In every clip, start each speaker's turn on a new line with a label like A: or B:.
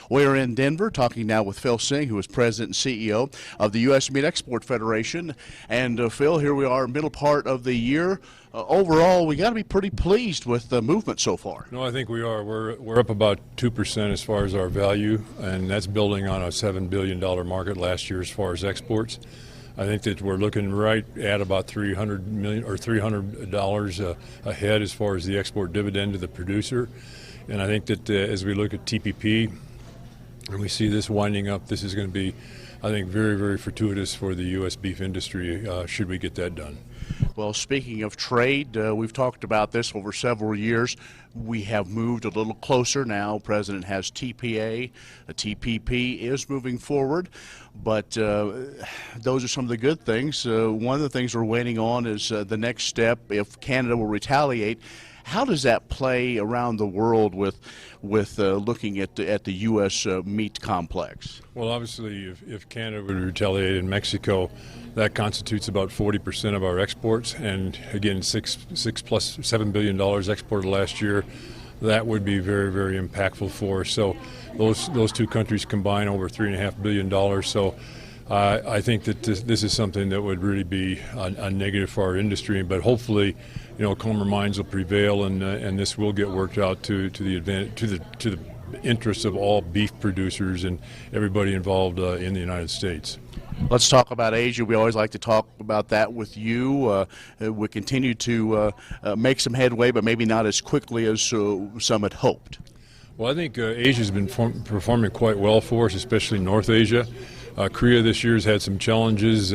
A: We're in Denver talking now with Phil Seng, who is President and CEO of the U.S. Meat Export Federation. And Phil, here we are, middle part of the year. Overall, we got to be pretty pleased with the movement so far.
B: No, I think we are. We're up about 2% as far as our value, and that's building on a $7 billion market last year as far as exports. I think that we're looking right at about $300 million or $300 ahead as far as the export dividend to the producer. And I think that as we look at TPP and we see this winding up, this is going to be, I think, very, very fortuitous for the U.S. beef industry should we get that done.
A: Well, speaking of trade, we've talked about this over several years. We have moved a little closer now. President has TPA. The TPP is moving forward, but those are some of the good things. One of the things we're waiting on is the next step if Canada will retaliate. How does that play around the world with looking at the U.S. meat complex?
B: Well, obviously, if Canada would retaliate in Mexico, that constitutes about 40% of our exports. And again, $7 billion exported last year. That would be very, very impactful for us. So those two countries combine over $3.5 billion. So I think that this is something that would really be a negative for our industry. But hopefully, calmer minds will prevail, and this will get worked out to the interests of all beef producers and everybody involved in the United States.
A: Let's talk about Asia. We always like to talk about that with you. We continue to make some headway, but maybe not as quickly as some had hoped.
B: Well, I think Asia's been performing quite well for us, especially North Asia. Korea this year has had some challenges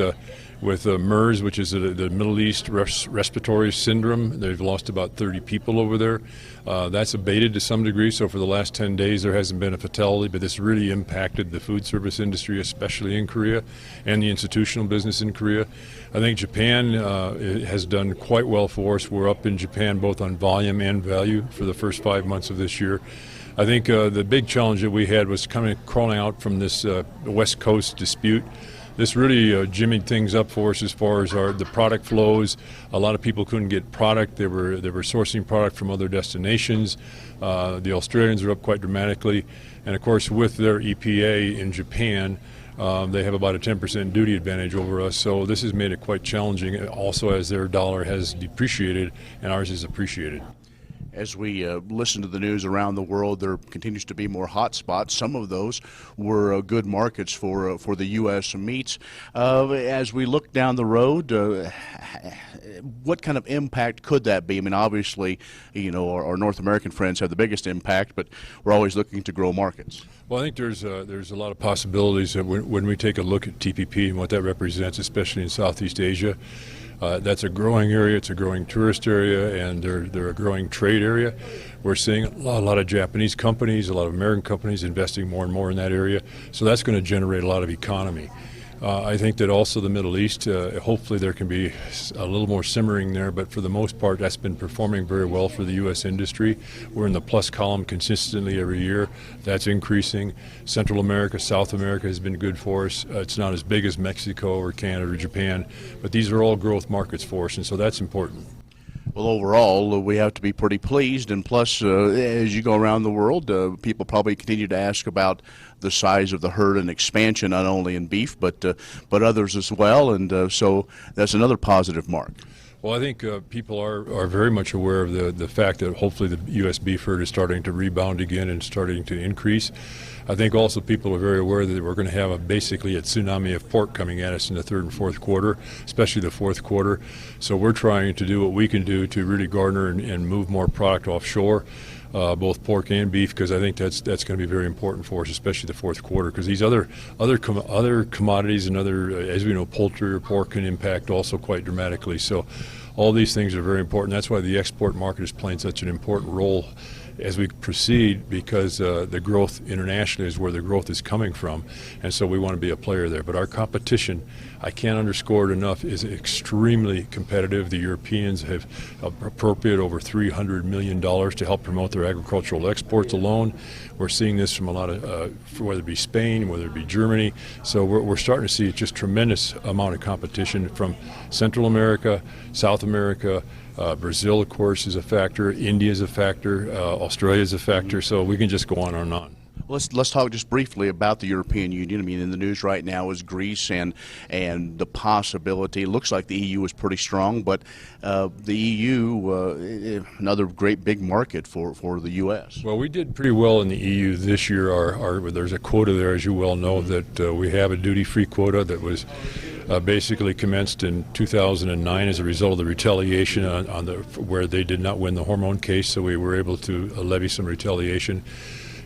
B: with MERS, which is the Middle East Respiratory Syndrome. They've lost about 30 people over there. That's abated to some degree, so for the last 10 days there hasn't been a fatality, but this really impacted the food service industry, especially in Korea, and the institutional business in Korea. I think Japan has done quite well for us. We're up in Japan both on volume and value for the first 5 months of this year. I think the big challenge that we had was crawling out from this West Coast dispute. This really jimmied things up for us as far as the product flows. A lot of people couldn't get product. They were sourcing product from other destinations. The Australians are up quite dramatically. And of course, with their EPA in Japan, they have about a 10% duty advantage over us. So this has made it quite challenging, also as their dollar has depreciated and ours has appreciated.
A: As we listen to the news around the world, there continues to be more hot spots. Some of those were good markets for the U.S. meats. As we look down the road, what kind of impact could that be? I mean, obviously, our North American friends have the biggest impact, but we're always looking to grow markets.
B: Well, I think there's a lot of possibilities that when we take a look at TPP and what that represents, especially in Southeast Asia. That's a growing area. It's a growing tourist area, and they're a growing trade area. We're seeing a lot of Japanese companies, a lot of American companies investing more and more in that area. So that's going to generate a lot of economy. I think that also the Middle East, hopefully there can be a little more simmering there, but for the most part that's been performing very well for the U.S. industry. We're in the plus column consistently every year. That's increasing. Central America, South America has been good for us. It's not as big as Mexico or Canada or Japan, but these are all growth markets for us, and so that's important.
A: Well, overall, we have to be pretty pleased, and plus, as you go around the world, people probably continue to ask about the size of the herd and expansion, not only in beef, but others as well, and so that's another positive mark.
B: Well, I think people are very much aware of the fact that hopefully the U.S. beef herd is starting to rebound again and starting to increase. I think also people are very aware that we're going to have basically a tsunami of pork coming at us in the third and fourth quarter, especially the fourth quarter. So we're trying to do what we can do to really garner and move more product offshore, both pork and beef, because I think that's going to be very important for us, especially the fourth quarter, because these other commodities and other, as we know, poultry or pork can impact also quite dramatically. So all these things are very important. That's why the export market is playing such an important role as we proceed, because the growth internationally is where the growth is coming from, and so we want to be a player there. But our competition, I can't underscore it enough, is extremely competitive. The Europeans have appropriated over $300 million to help promote their agricultural exports alone. We're seeing this from a lot of, whether it be Spain, whether it be Germany. So we're starting to see just tremendous amount of competition from Central America, South America. Brazil, of course, is a factor. India is a factor. Australia is a factor. So we can just go on and on.
A: Let's talk just briefly about the European Union. I mean, in the news right now is Greece and the possibility. It looks like the EU is pretty strong, but the EU, another great big market for the U.S.
B: Well, we did pretty well in the EU this year. There's a quota there, as you well know, that we have a duty-free quota that was basically commenced in 2009 as a result of the retaliation where they did not win the hormone case, so we were able to levy some retaliation.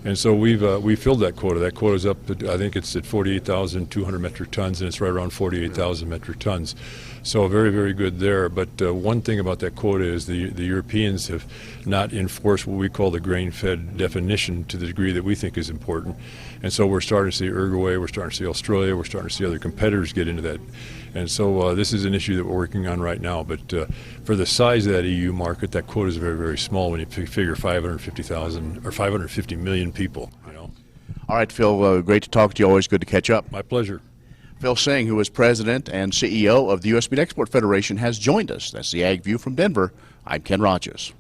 B: And so we filled that quota. That quota is up, I think it's at 48,200 metric tons, and it's right around 48,000 metric tons. So very, very good there. But one thing about that quota is the Europeans have not enforced what we call the grain-fed definition to the degree that we think is important. And so we're starting to see Uruguay, we're starting to see Australia, we're starting to see other competitors get into that. And so this is an issue that we're working on right now. But for the size of that EU market, that quota is very, very small when you figure 550,000 or 550 million people.
A: All right, Phil, great to talk to you. Always good to catch up.
B: My pleasure.
A: Phil Seng, who is President and CEO of the U.S. Meat Export Federation, has joined us. That's the AgView from Denver. I'm Ken Rogers.